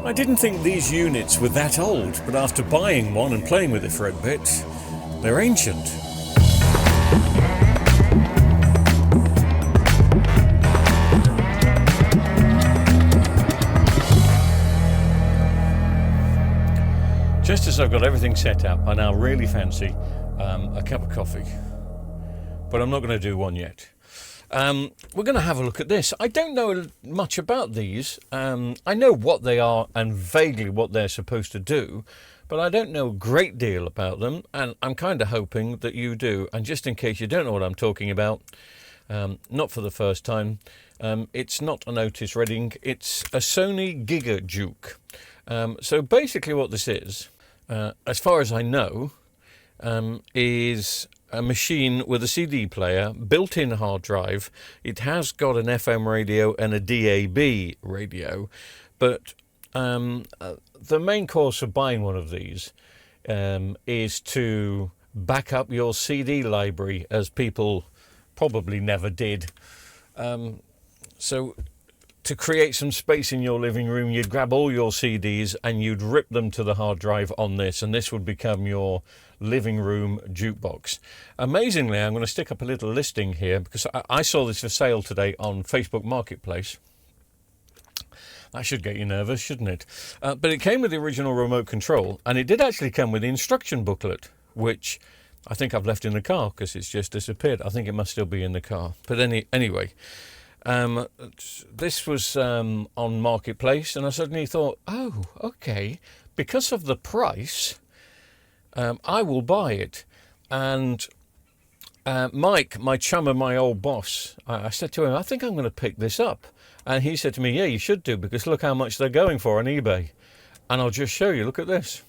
I didn't think these units were that old, but after buying one and playing with it for a bit, they're ancient. Just as I've got everything set up, I now really fancy a cup of coffee. But I'm not going to do one yet. We're going to have a look at this. I don't know much about these. I know what they are and vaguely what they're supposed to do, but I don't know a great deal about them, and I'm kind of hoping that you do. And just in case you don't know what I'm talking about, not for the first time, it's not an Otis Redding, it's a Sony Giga Juke. So basically what this is, as far as I know, is a machine with a CD player, built-in hard drive. It has got an FM radio and a DAB radio, but the main course of buying one of these is to back up your CD library, as people probably never did. So to create some space in your living room, you'd grab all your CDs and you'd rip them to the hard drive on this, and this would become your living room jukebox. Amazingly, I'm going to stick up a little listing here because I saw this for sale today on Facebook Marketplace. That should get you nervous, shouldn't it? But it came with the original remote control, and it did actually come with the instruction booklet, which I think I've left in the car because it's just disappeared. I think it must still be in the car. But anyway, this was on Marketplace, and I suddenly thought, oh, okay, because of the price, I will buy it. And Mike, my chum and my old boss, I said to him, I think I'm going to pick this up. And he said to me, yeah, you should do, because look how much they're going for on eBay. And I'll just show you, look at this.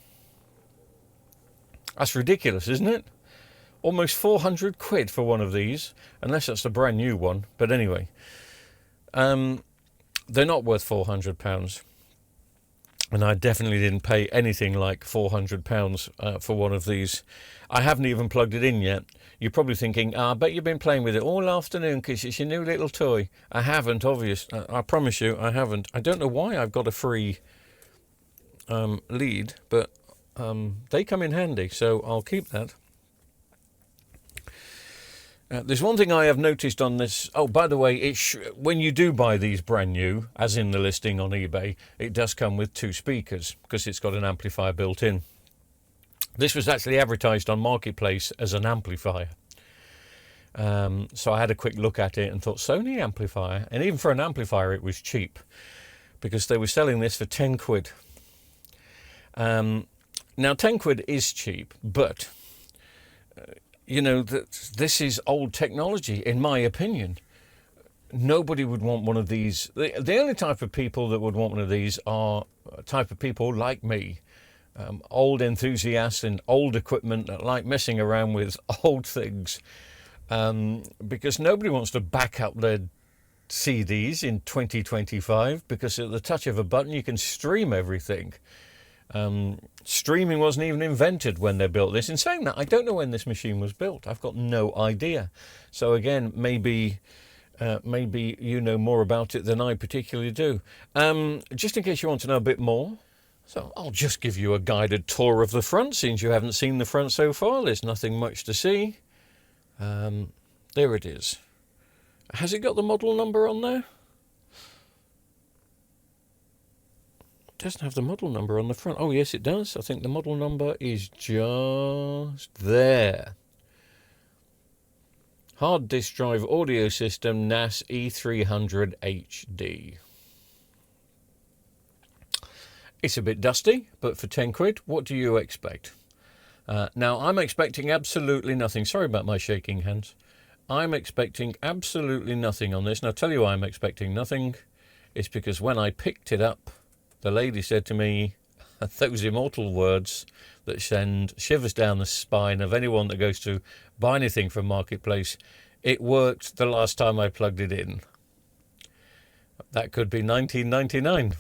That's ridiculous, isn't it? Almost 400 quid for one of these, unless that's the brand new one. But anyway, they're not worth £400. And I definitely didn't pay anything like £400 for one of these. I haven't even plugged it in yet. You're probably thinking, I bet you've been playing with it all afternoon because it's your new little toy. I haven't, obviously. I promise you, I haven't. I don't know why I've got a free lead, but they come in handy, so I'll keep that. There's one thing I have noticed on this. Oh, by the way, when you do buy these brand new, as in the listing on eBay, it does come with 2 speakers because it's got an amplifier built in. This was actually advertised on Marketplace as an amplifier. So I had a quick look at it and thought, Sony amplifier? And even for an amplifier, it was cheap because they were selling this for 10 quid. Now, 10 quid is cheap, but you know, this is old technology, in my opinion. Nobody would want one of these. The only type of people that would want one of these are a type of people like me, old enthusiasts in old equipment that like messing around with old things, because nobody wants to back up their CDs in 2025, because at the touch of a button you can stream everything. Streaming wasn't even invented when they built this. In saying that, I don't know when this machine was built. I've got no idea. So again, maybe you know more about it than I particularly do. Just in case you want to know a bit more, so I'll just give you a guided tour of the front, since you haven't seen the front so far. There's nothing much to see. There it is. Has it got the model number on there? It doesn't have the model number on the front. Oh, yes, it does. I think the model number is just there. Hard disk drive audio system NAS E300 HD. It's a bit dusty, but for 10 quid, what do you expect? Now, I'm expecting absolutely nothing. Sorry about my shaking hands. I'm expecting absolutely nothing on this. And I'll tell you why I'm expecting nothing. It's because when I picked it up, the lady said to me those immortal words that send shivers down the spine of anyone that goes to buy anything from Marketplace. It worked the last time I plugged it in. That could be 1999.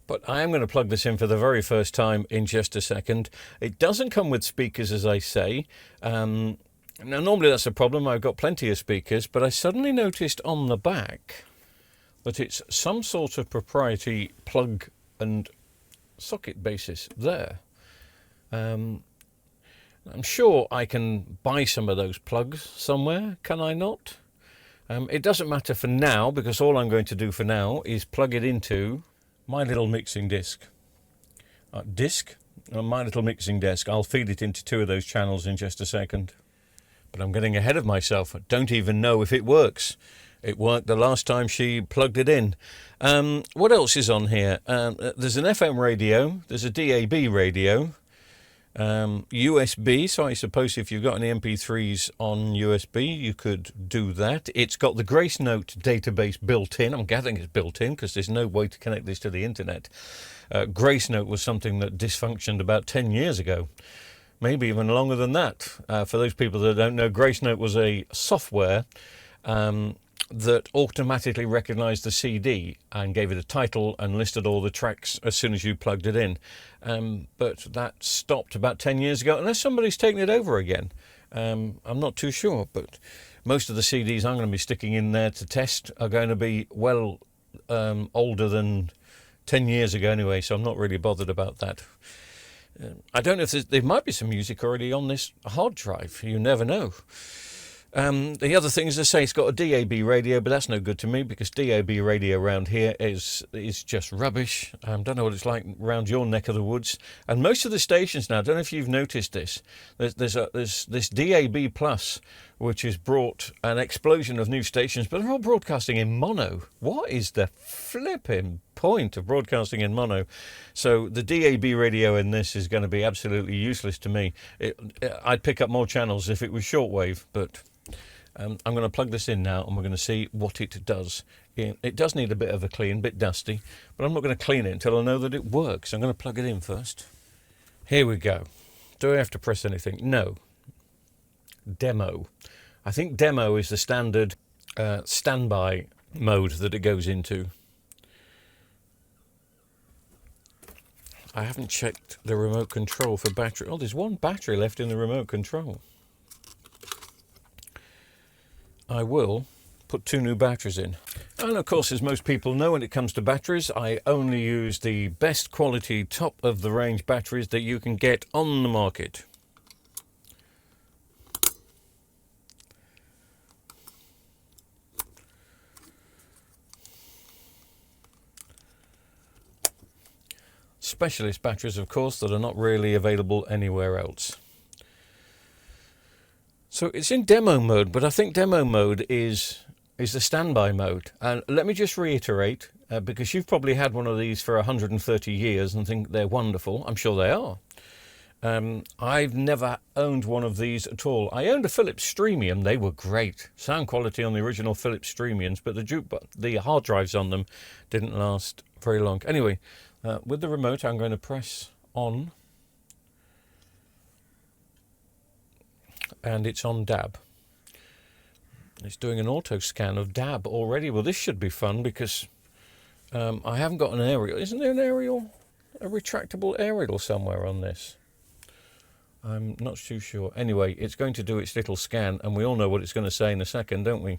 But I am going to plug this in for the very first time in just a second. It doesn't come with speakers, as I say. Now, normally that's a problem. I've got plenty of speakers, but I suddenly noticed on the back that it's some sort of proprietary plug and socket basis there. I'm sure I can buy some of those plugs somewhere, can I not? It doesn't matter for now, because all I'm going to do for now is plug it into my little mixing disc. My little mixing desk. I'll feed it into 2 of those channels in just a second. But I'm getting ahead of myself. I don't even know if it works. It worked the last time she plugged it in. What else is on here? There's an FM radio. There's a DAB radio. USB, so I suppose if you've got any MP3s on USB, you could do that. It's got the Gracenote database built in. I'm gathering it's built in because there's no way to connect this to the internet. Gracenote was something that dysfunctioned about 10 years ago, maybe even longer than that. For those people that don't know, Gracenote was a software that automatically recognized the CD and gave it a title and listed all the tracks as soon as you plugged it in. But that stopped about 10 years ago, unless somebody's taken it over again. I'm not too sure, but most of the CDs I'm going to be sticking in there to test are going to be well older than 10 years ago anyway, so I'm not really bothered about that. I don't know if there might be some music already on this hard drive. You never know. The other thing is, I say, it's got a DAB radio, but that's no good to me because DAB radio around here is just rubbish. Don't know what it's like around your neck of the woods. And most of the stations now, I don't know if you've noticed this, there's this DAB Plus, which has brought an explosion of new stations, but they're all broadcasting in mono. What is the flipping point of broadcasting in mono? So the DAB radio in this is going to be absolutely useless to me. I'd pick up more channels if it was shortwave, but I'm going to plug this in now and we're going to see what it does. It does need a bit of a clean, a bit dusty, but I'm not going to clean it until I know that it works. I'm going to plug it in first. Here we go. Do I have to press anything? No. Demo. I think demo is the standard standby mode that it goes into. I haven't checked the remote control for battery. Oh, there's one battery left in the remote control. I will put 2 new batteries in. And of course, as most people know, when it comes to batteries, I only use the best quality, top of the range batteries that you can get on the market. Specialist batteries, of course, that are not really available anywhere else. So it's in demo mode, but I think demo mode is the standby mode. And let me just reiterate, because you've probably had one of these for 130 years and think they're wonderful. I'm sure they are. I've never owned one of these at all. I owned a Philips Streamium. They were great. Sound quality on the original Philips Streamiums, but the hard drives on them didn't last very long. Anyway, with the remote, I'm going to press on. And it's on DAB. It's doing an auto scan of DAB already. Well, this should be fun because I haven't got an aerial. Isn't there an aerial? A retractable aerial somewhere on this? I'm not too sure. Anyway, it's going to do its little scan, and we all know what it's going to say in a second, don't we?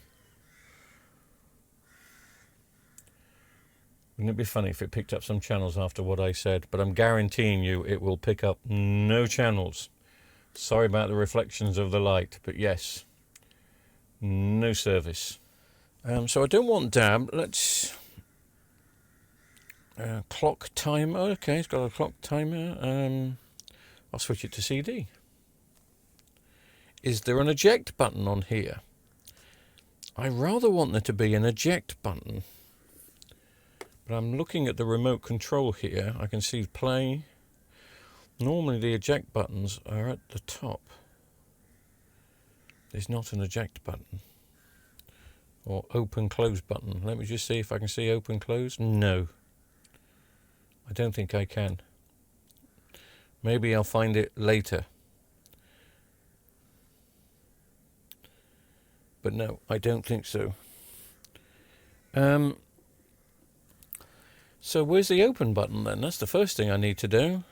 Wouldn't it be funny if it picked up some channels after what I said? But I'm guaranteeing you it will pick up no channels. Sorry about the reflections of the light, but yes, no service. So I don't want DAB. Let's clock timer. Okay, it's got a clock timer. I'll switch it to CD. Is there an eject button on here? I rather want there to be an eject button. But I'm looking at the remote control here. I can see play. Normally the eject buttons are at the top. There's not an eject button. Or open close button. Let me just see if I can see open close. No. I don't think I can. Maybe I'll find it later. But no, I don't think so. So where's the open button then? That's the first thing I need to do.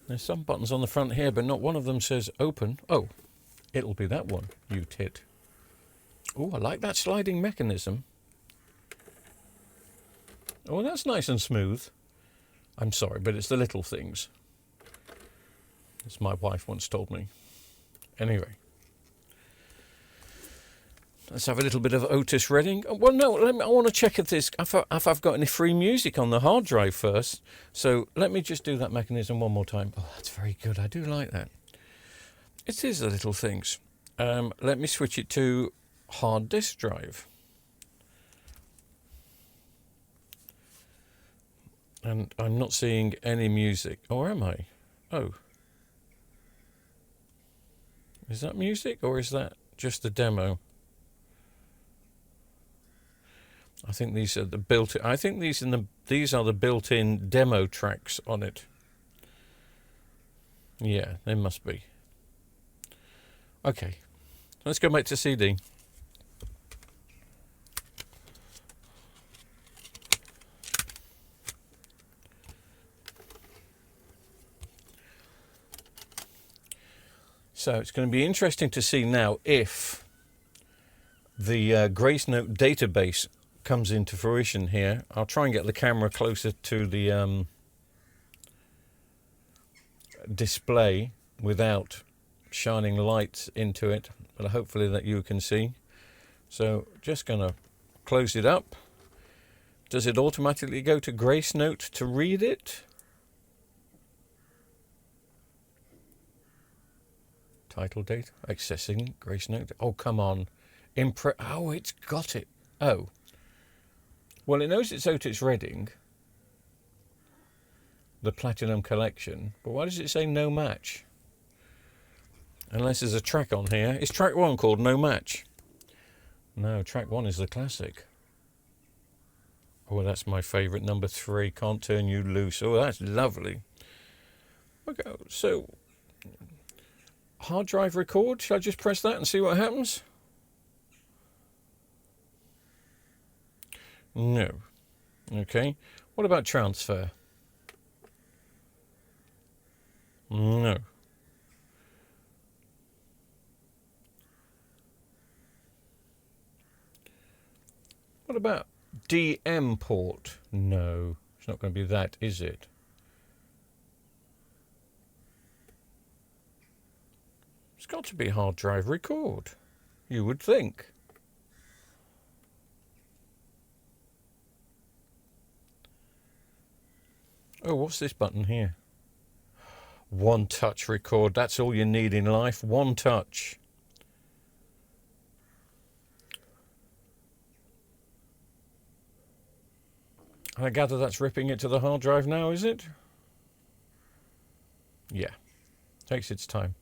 There's some buttons on the front here, but not one of them says open. Oh, it'll be that one, you tit. Oh, I like that sliding mechanism. Oh, that's nice and smooth. I'm sorry, but it's the little things. As my wife once told me. Anyway. Let's have a little bit of Otis Redding. Well, no, I want to check if I've got any free music on the hard drive first. So let me just do that mechanism one more time. Oh, that's very good. I do like that. It is the little things. Let me switch it to hard disk drive. And I'm not seeing any music. Or am I? Oh. Is that music or is that just a demo? I think these are the built-in. I think these are the built-in demo tracks on it. Yeah, they must be. Okay, let's go back to CD. So it's going to be interesting to see now if the Gracenote database comes into fruition here. I'll try and get the camera closer to the display without shining lights into it, but hopefully that you can see. So just gonna close it up. Does it automatically go to Gracenote to read it? Title date, accessing Gracenote. Oh, come on. Oh, it's got it. Oh. Well, it knows it's Otis Redding, the Platinum Collection, but why does it say no match? Unless there's a track on here. Is track 1 called No Match? No, track 1 is the classic. Oh, that's my favourite, number 3, Can't Turn You Loose. Oh, that's lovely. Okay, so hard drive record. Shall I just press that and see what happens? No. Okay. What about transfer? No. What about DM port? No. It's not going to be that, is it? It's got to be hard drive record. You would think. Oh, what's this button here? One touch record. That's all you need in life. One touch. I gather that's ripping it to the hard drive now, is it? Yeah. Takes its time.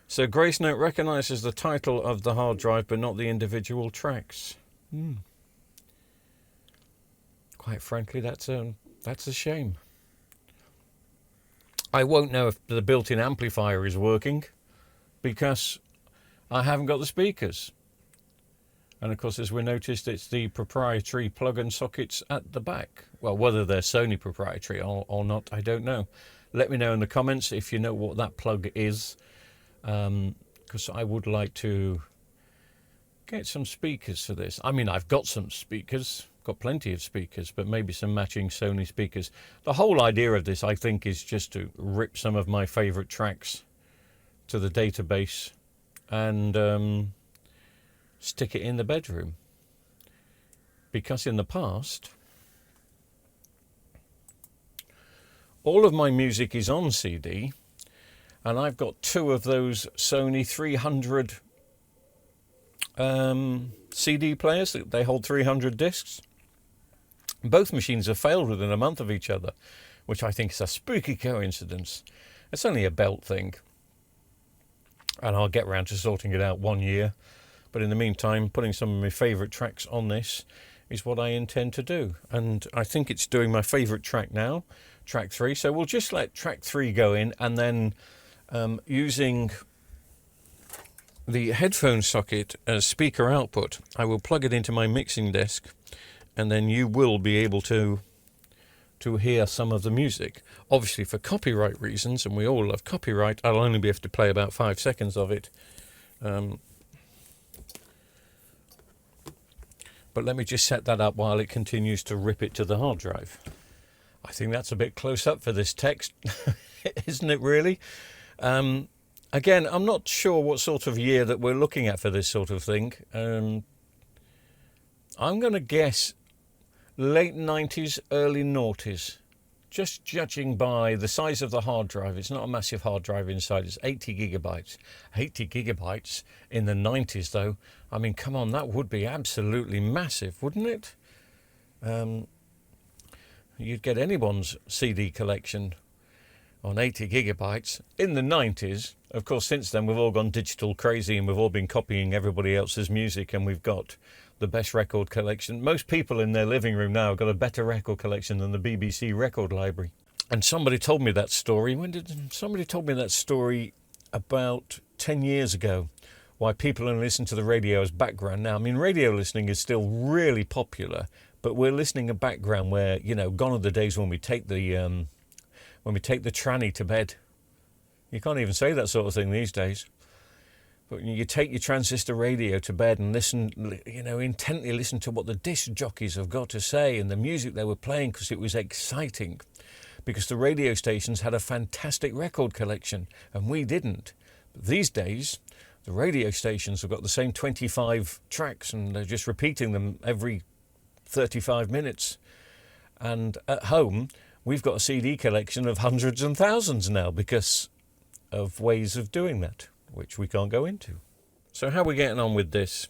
So Gracenote recognises the title of the hard drive, but not the individual tracks. Quite frankly, that's a shame. I won't know if the built-in amplifier is working because I haven't got the speakers. And of course, as we noticed, it's the proprietary plug and sockets at the back. Well, whether they're Sony proprietary or not, I don't know. Let me know in the comments if you know what that plug is, because I would like to get some speakers for this. I mean, I've got some speakers. Got plenty of speakers, but maybe some matching Sony speakers. The whole idea of this, I think, is just to rip some of my favourite tracks to the database and stick it in the bedroom. Because in the past, all of my music is on CD, and I've got 2 of those Sony 300 CD players. They hold 300 discs. Both machines have failed within a month of each other, which I think is a spooky coincidence. It's only a belt thing, and I'll get round to sorting it out one year. But in the meantime, putting some of my favourite tracks on this is what I intend to do. And I think it's doing my favourite track now, track 3. So we'll just let track 3 go in, and then using the headphone socket as speaker output, I will plug it into my mixing desk, and then you will be able to hear some of the music. Obviously, for copyright reasons, and we all love copyright, I'll only be able to play about 5 seconds of it. But But let me just set that up while it continues to rip it to the hard drive. I think that's a bit close up for this text, isn't it really? Again, I'm not sure what sort of year that we're looking at for this sort of thing. I'm going to guess late 90s, early noughties. Just judging by the size of the hard drive. It's not a massive hard drive inside, it's 80 gigabytes. 80 gigabytes in the 90s though. I mean, come on, that would be absolutely massive, wouldn't it? You'd get anyone's CD collection on 80 gigabytes in the 90s. Of course, since then we've all gone digital crazy and we've all been copying everybody else's music, and we've got the best record collection. Most people in their living room now have got a better record collection than the BBC record library. And somebody told me that story. Somebody told me that story about 10 years ago, why people only listen to the radio as background now. I mean, radio listening is still really popular, but we're listening a background where, you know, gone are the days when we take the tranny to bed. You can't even say that sort of thing these days. But you take your transistor radio to bed and listen, you know, intently listen to what the disc jockeys have got to say and the music they were playing, because it was exciting. Because the radio stations had a fantastic record collection and we didn't. But these days, the radio stations have got the same 25 tracks and they're just repeating them every 35 minutes. And at home, we've got a CD collection of hundreds and thousands now because of ways of doing that, which we can't go into. So how are we getting on with this?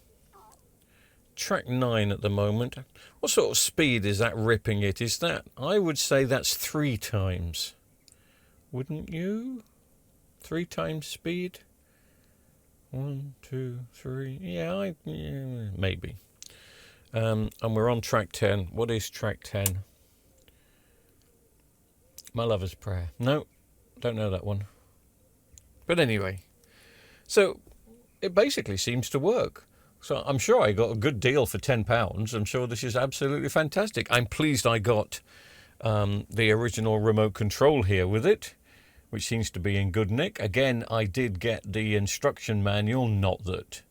Track 9 at the moment. What sort of speed is that ripping it? Is that, I would say that's 3 times. Wouldn't you? 3 times speed? 1, 2, 3. Yeah, maybe. And we're on track 10. What is track 10? My Lover's Prayer. No, don't know that one. But anyway, so it basically seems to work. So I'm sure I got a good deal for £10. I'm sure this is absolutely fantastic. I'm pleased I got the original remote control here with it, which seems to be in good nick. Again, I did get the instruction manual, not that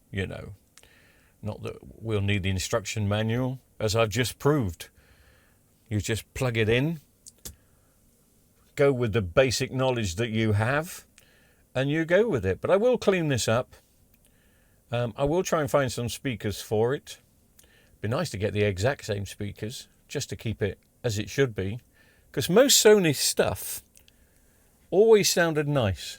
we'll need the instruction manual, as I've just proved. You just plug it in, go with the basic knowledge that you have, and you go with it. But I will clean this up. I will try and find some speakers for it. Be nice to get the exact same speakers, just to keep it as it should be. Because most Sony stuff always sounded nice.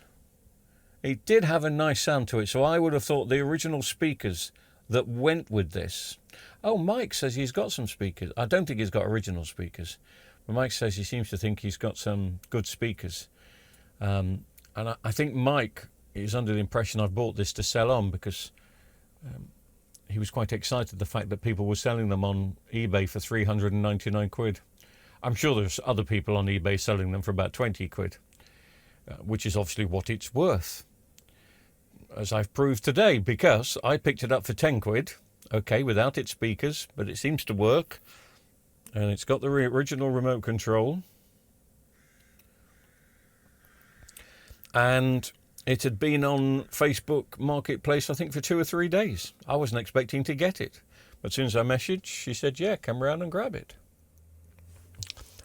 It did have a nice sound to it, so I would have thought the original speakers that went with this. Oh, Mike says he's got some speakers. I don't think he's got original speakers. But Mike says he seems to think he's got some good speakers. And I think Mike is under the impression I've bought this to sell on, because he was quite excited at the fact that people were selling them on eBay for 399 quid. I'm sure there's other people on eBay selling them for about 20 quid, which is obviously what it's worth, as I've proved today, because I picked it up for 10 quid, okay, without its speakers, but it seems to work, and it's got the original remote control. And it had been on Facebook Marketplace, I think, for 2 or 3 days. I wasn't expecting to get it. But as soon as I messaged, she said, yeah, come round and grab it.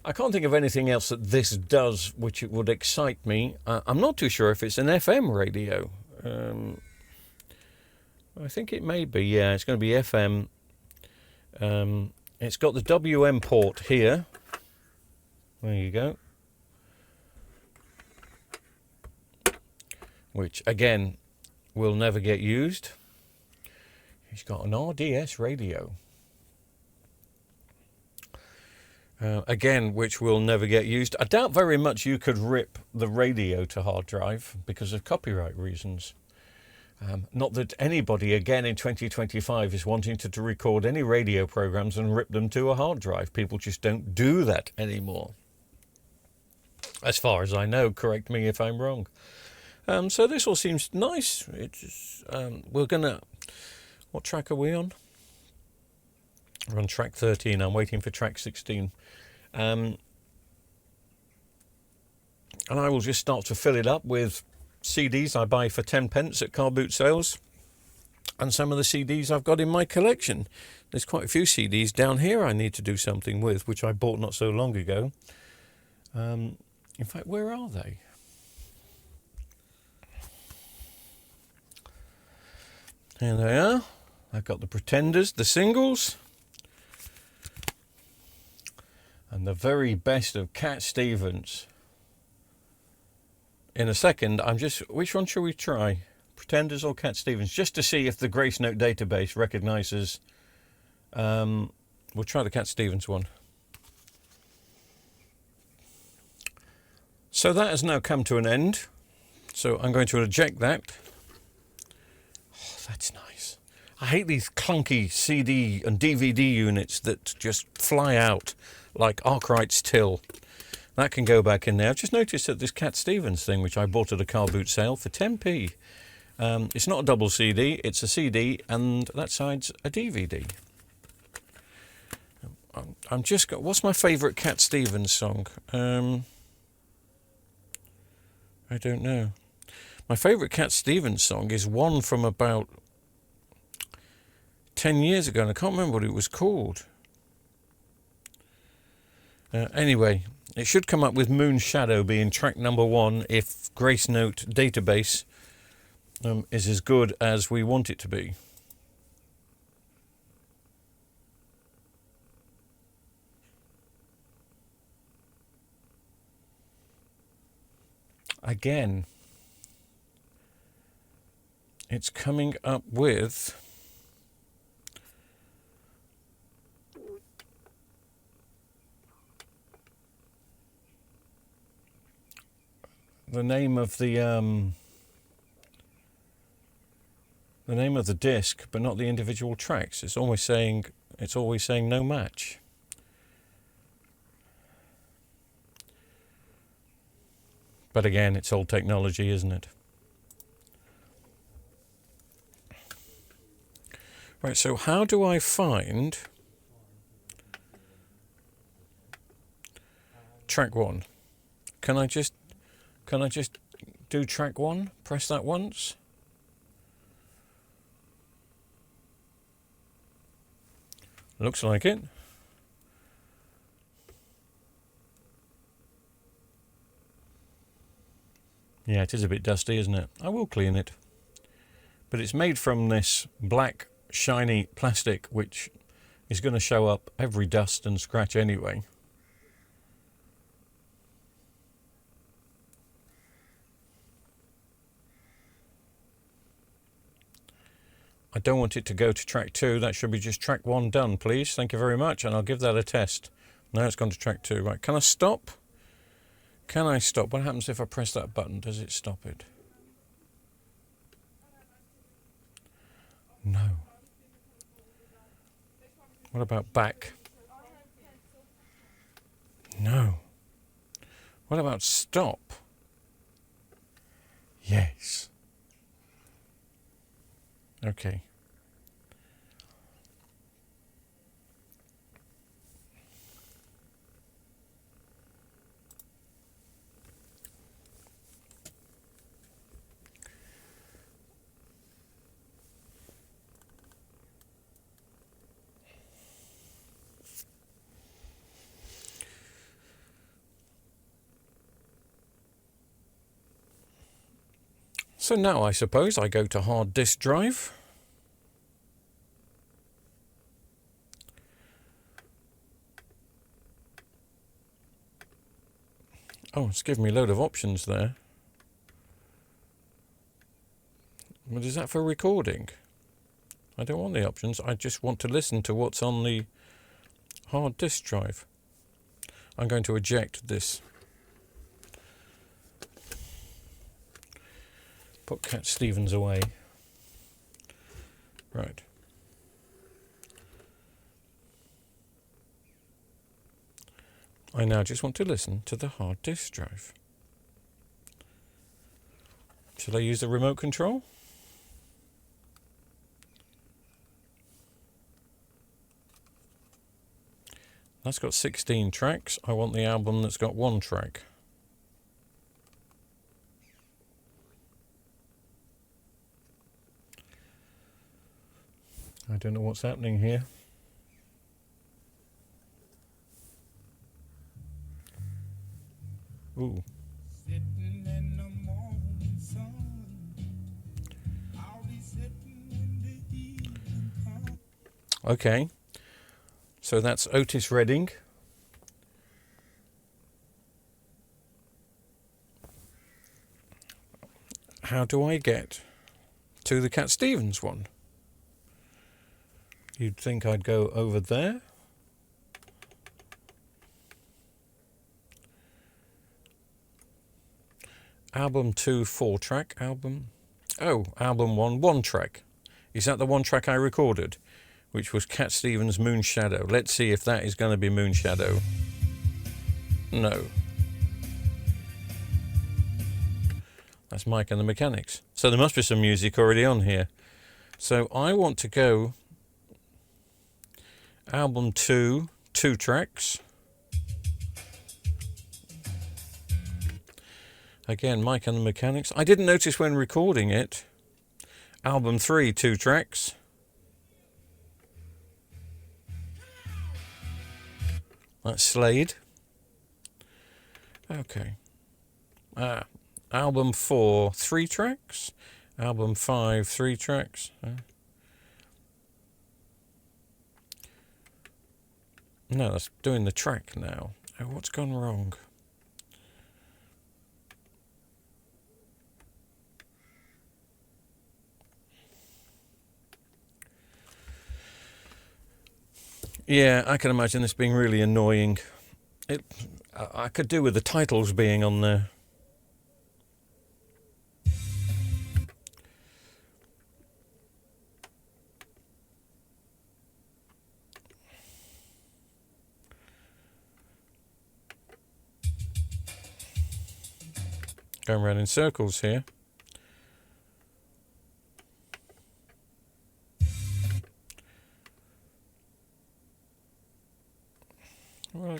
I can't think of anything else that this does which it would excite me. I'm not too sure if it's an FM radio. I think it may be, yeah, it's going to be FM. It's got the WM port here. There you go. Which, again, will never get used. He's got an RDS radio. Again, which will never get used. I doubt very much you could rip the radio to hard drive because of copyright reasons. Not that anybody, again, in 2025 is wanting to record any radio programs and rip them to a hard drive. People just don't do that anymore. As far as I know, correct me if I'm wrong. So this all seems nice. It's we're gonna. What track are we on? We're on track 13. I'm waiting for track 16, and I will just start to fill it up with CDs I buy for 10 pence at car boot sales, and some of the CDs I've got in my collection. there's quite a few CDs down here I need to do something with, which I bought not so long ago. In fact, where are they? Here they are. I've got the Pretenders, the singles, and the very best of Cat Stevens. In a second, which one shall we try? Pretenders or Cat Stevens? Just to see if the Gracenote database recognises. We'll try the Cat Stevens one. So that has now come to an end. So I'm going to eject that. Oh, that's nice. I hate these clunky CD and DVD units that just fly out like Arkwright's till. That can go back in there. I've just noticed that this Cat Stevens thing, which I bought at a car boot sale for 10p, it's not a double CD, it's a CD, and that side's a DVD. What's my favourite Cat Stevens song? I don't know. My favourite Cat Stevens song is one from about 10 years ago, and I can't remember what it was called. Anyway, it should come up with Moon Shadow being track number 1 if Gracenote database is as good as we want it to be. Again, it's coming up with the name of the disc, but not the individual tracks. It's always saying no match. But again, it's old technology, isn't it? Right, so how do I find track 1? Can I just do track 1? Press that once. Looks like it. Yeah, it is a bit dusty, isn't it? I will clean it. But it's made from this black, shiny plastic, which is going to show up every dust and scratch anyway. I don't want it to go to track 2. That should be just track 1 done, please. Thank you very much, and I'll give that a test. Now it's gone to track 2. Right, can I stop? Can I stop? What happens if I press that button? Does it stop it? No. What about back? No. What about stop? Yes. Okay. So now I suppose I go to hard disk drive. Oh, it's giving me a load of options there. But is that for recording? I don't want the options. I just want to listen to what's on the hard disk drive. I'm going to eject this. Put Cat Stevens away. Right. I now just want to listen to the hard disk drive. Shall I use the remote control? That's got 16 tracks. I want the album that's got 1 track. I don't know what's happening here. Ooh. Sitting in the morning sun, I'll be sitting when the evening comes. Okay. So that's Otis Redding. How do I get to the Cat Stevens one? You'd think I'd go over there. Album 2, 4-track. Album 1, 1-track. Is that the 1-track I recorded? Which was Cat Stevens' Moon Shadow. Let's see if that is going to be Moon Shadow. No. That's Mike and the Mechanics. So there must be some music already on here. So I want to go album 2, 2 tracks. Again, Mike and the Mechanics. I didn't notice when recording it. Album 3, 2 tracks. That's Slade. Okay. Album 4, 3 tracks. Album 5, 3 tracks. No, that's doing the track now. Oh, what's gone wrong? Yeah, I can imagine this being really annoying. I could do with the titles being on there. Going around in circles here. Well,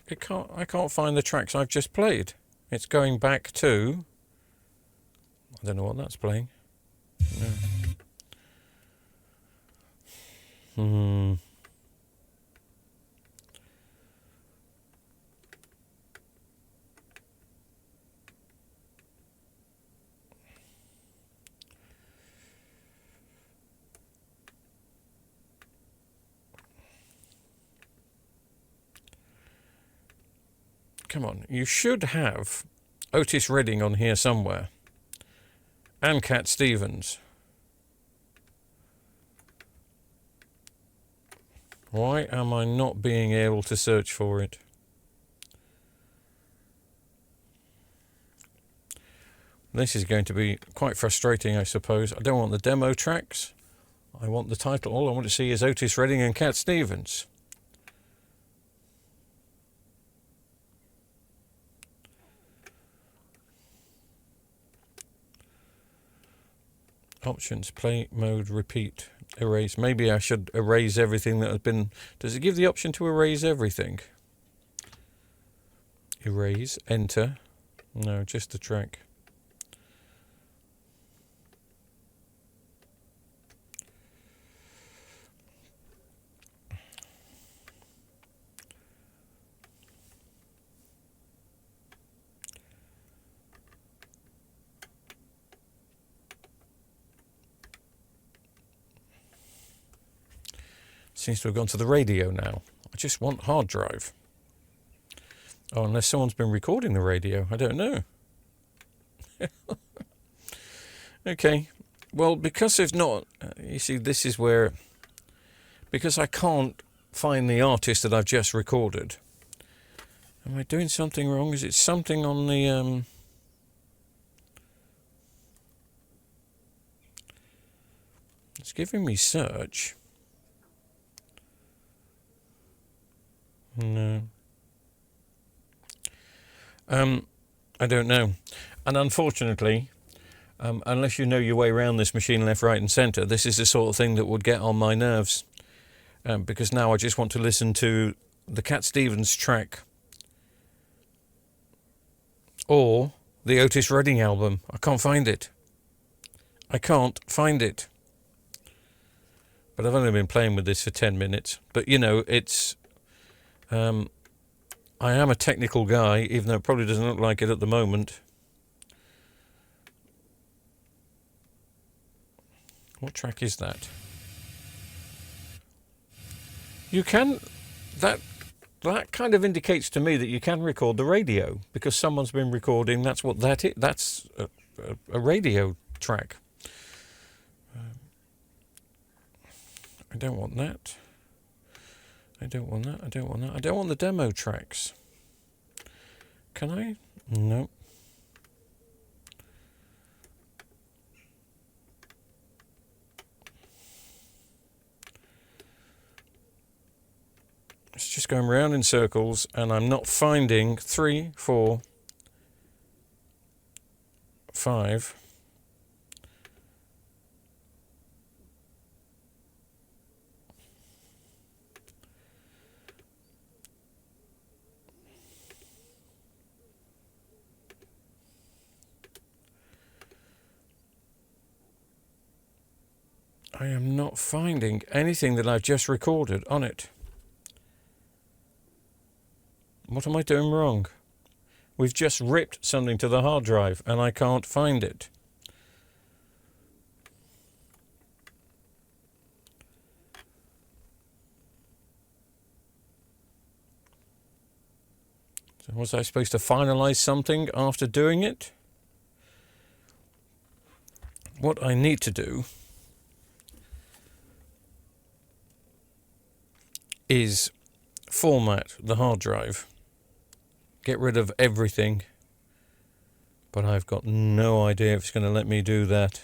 I can't find the tracks I've just played. It's going back to... I don't know what that's playing. No. Come on, you should have Otis Redding on here somewhere. And Cat Stevens. Why am I not being able to search for it? This is going to be quite frustrating, I suppose. I don't want the demo tracks. I want the title. All I want to see is Otis Redding and Cat Stevens. Options, play, mode, repeat, erase. Maybe I should erase everything that has been... Does it give the option to erase everything? Erase, enter. No, just the track. Seems to have gone to the radio now. I just want hard drive. Oh, unless someone's been recording the radio. I don't know. Okay. Well, because there's not... you see, this is where... Because I can't find the artist that I've just recorded. Am I doing something wrong? Is it something on the... It's giving me search. No. I don't know. And unfortunately, unless you know your way around this machine left, right and centre, this is the sort of thing that would get on my nerves. Because now I just want to listen to the Cat Stevens track. Or the Otis Redding album. I can't find it. I can't find it. But I've only been playing with this for 10 minutes. But, you know, it's... I am a technical guy, even though it probably doesn't look like it at the moment. What track is that? You can... That kind of indicates to me that you can record the radio, because someone's been recording. That's what that is. That's a radio track. I don't want that. I don't want that. I don't want that. I don't want the demo tracks. Can I? No. It's just going round in circles, and I'm not finding 3, 4, 5. I am not finding anything that I've just recorded on it. What am I doing wrong? We've just ripped something to the hard drive and I can't find it. So was I supposed to finalize something after doing it? What I need to do is format the hard drive. Get rid of everything. But I've got no idea if it's going to let me do that.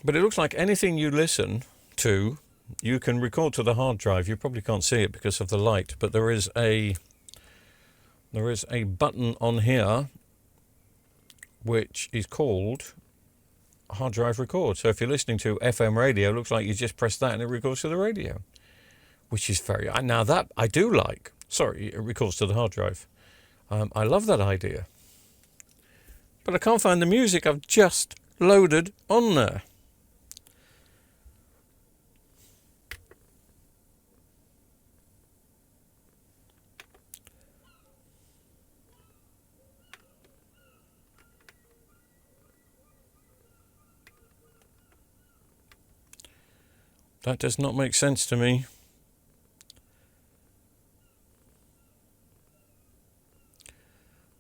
But it looks like anything you listen to, you can record to the hard drive. You probably can't see it because of the light, but there is a button on here which is called hard drive record. So if you're listening to FM radio, it looks like you just press that and it records to the radio, which is very... Now that I do like. Sorry, it records to the hard drive. I love that idea. But I can't find the music I've just loaded on there. That does not make sense to me.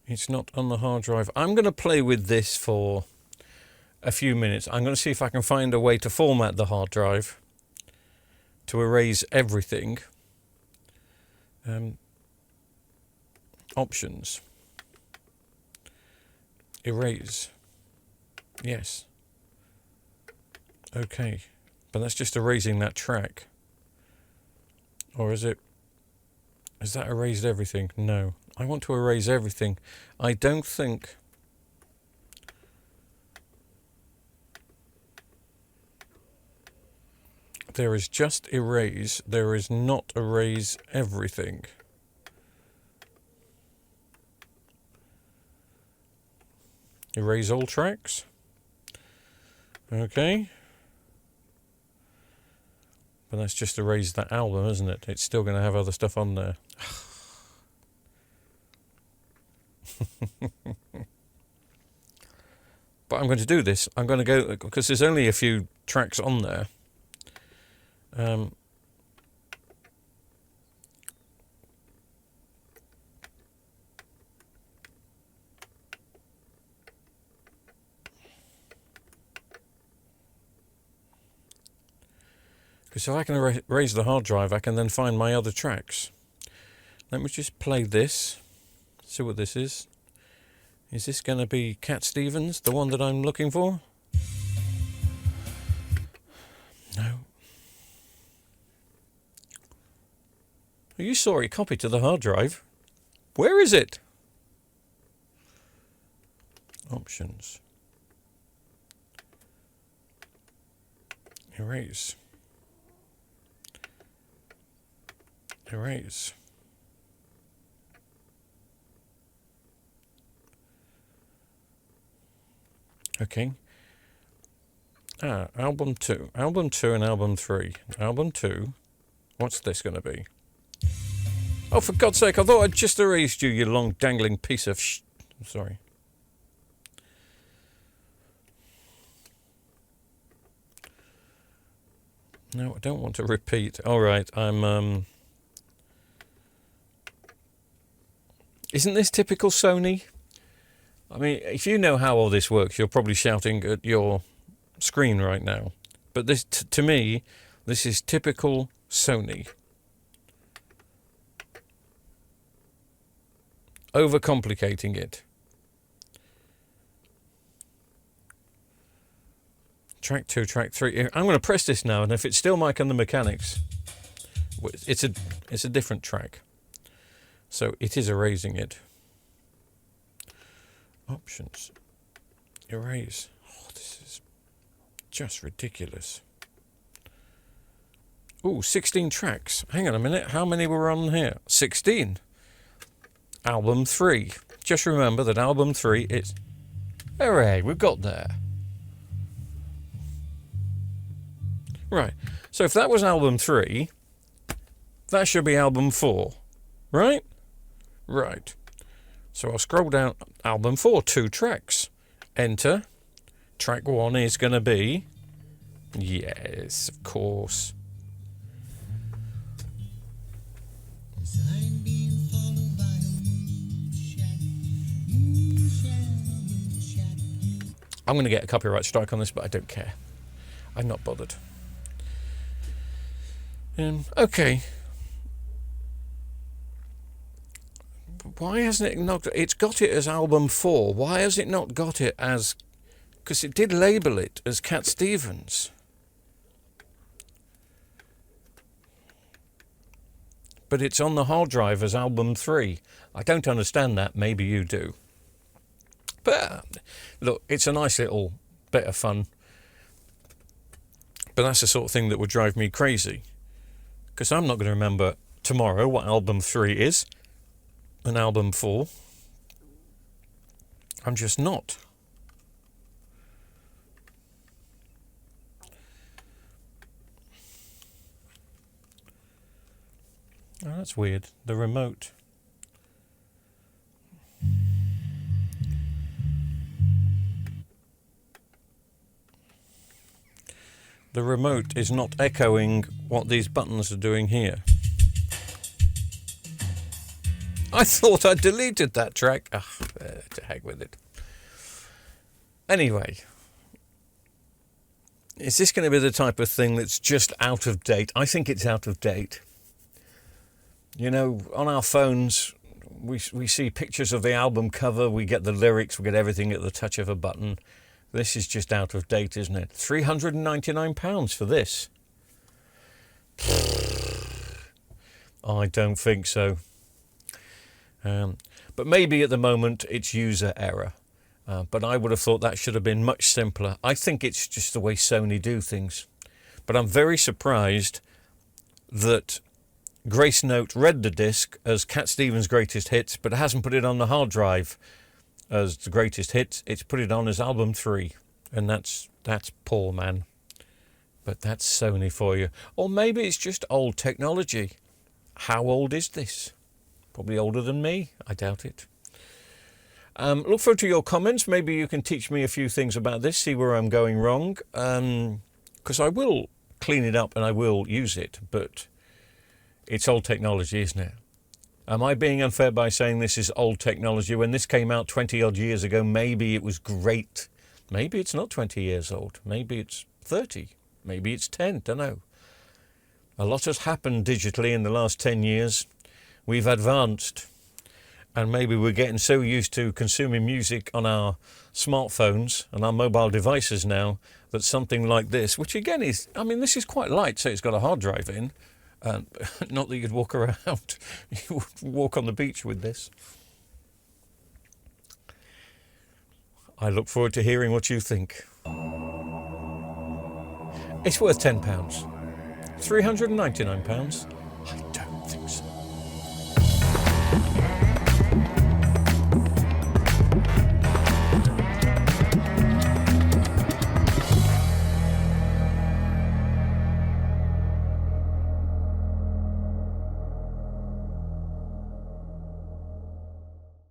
It's not on the hard drive. I'm going to play with this for a few minutes. I'm going to see if I can find a way to format the hard drive to erase everything. Options. Erase. Yes. Okay. But that's just erasing that track. Or is it... Has that erased everything? No. I want to erase everything. I don't think... There is just erase. There is not erase everything. Erase all tracks. Okay. But that's just erased that album, isn't it? It's still going to have other stuff on there. But I'm going to do this. I'm going to go, because there's only a few tracks on there. Because if I can erase the hard drive, I can then find my other tracks. Let me just play this. See what this is. Is this going to be Cat Stevens, the one that I'm looking for? No. Oh, you saw it copied to the hard drive. Where is it? Options. Erase. Erase. Okay. Album 2. Album 2 and album 3. Album 2. What's this going to be? Oh, for God's sake, I thought I'd just erased you, you long dangling piece of Sorry. No, I don't want to repeat. All right, I'm... Isn't this typical Sony? I mean, if you know how all this works, you're probably shouting at your screen right now. But this, to me, this is typical Sony. Overcomplicating it. Track 2, track 3. I'm going to press this now, and if it's still Mike and the Mechanics, it's a different track. So it is erasing it. Options. Erase. Oh, this is just ridiculous. Ooh, 16 tracks. Hang on a minute. How many were on here? 16. Album 3. Just remember that album 3 is... Hooray, we've got there. Right. So if that was album 3, that should be album 4. Right? Right. So I'll scroll down. Album 4, 2 tracks. Enter. Track 1 is going to be... Yes, of course. I'm going to get a copyright strike on this, but I don't care. I'm not bothered. Okay. Why hasn't it not... It's got it as album 4. Why has it not got it as... Because it did label it as Cat Stevens. But it's on the hard drive as album 3. I don't understand that. Maybe you do. But, look, it's a nice little bit of fun. But that's the sort of thing that would drive me crazy. Because I'm not going to remember tomorrow what album 3 is. And album 4. I'm just not. Oh, that's weird. The remote. The remote is not echoing what these buttons are doing here. I thought I deleted that track. Ugh, to heck with it. Anyway. Is this going to be the type of thing that's just out of date? I think it's out of date. You know, on our phones, we see pictures of the album cover, we get the lyrics, we get everything at the touch of a button. This is just out of date, isn't it? £399 for this. I don't think so. But maybe at the moment it's user error. But I would have thought that should have been much simpler. I think it's just the way Sony do things. But I'm very surprised that Gracenote read the disc as Cat Stevens' greatest hits, but hasn't put it on the hard drive as the greatest hits. It's put it on as album 3, and that's poor, man. But that's Sony for you. Or maybe it's just old technology. How old is this? Probably older than me. I doubt it. Look forward to your comments. Maybe you can teach me a few things about this, see where I'm going wrong. Because I will clean it up and I will use it, but it's old technology, isn't it? Am I being unfair by saying this is old technology? When this came out 20 odd years ago, maybe it was great. Maybe it's not 20 years old. Maybe it's 30. Maybe it's 10. Don't know. A lot has happened digitally in the last 10 years. We've advanced. And maybe we're getting so used to consuming music on our smartphones and our mobile devices now that something like this, which again is, I mean, this is quite light, so it's got a hard drive in. Not that you'd walk around, you would walk on the beach with this. I look forward to hearing what you think. It's worth £10. £399.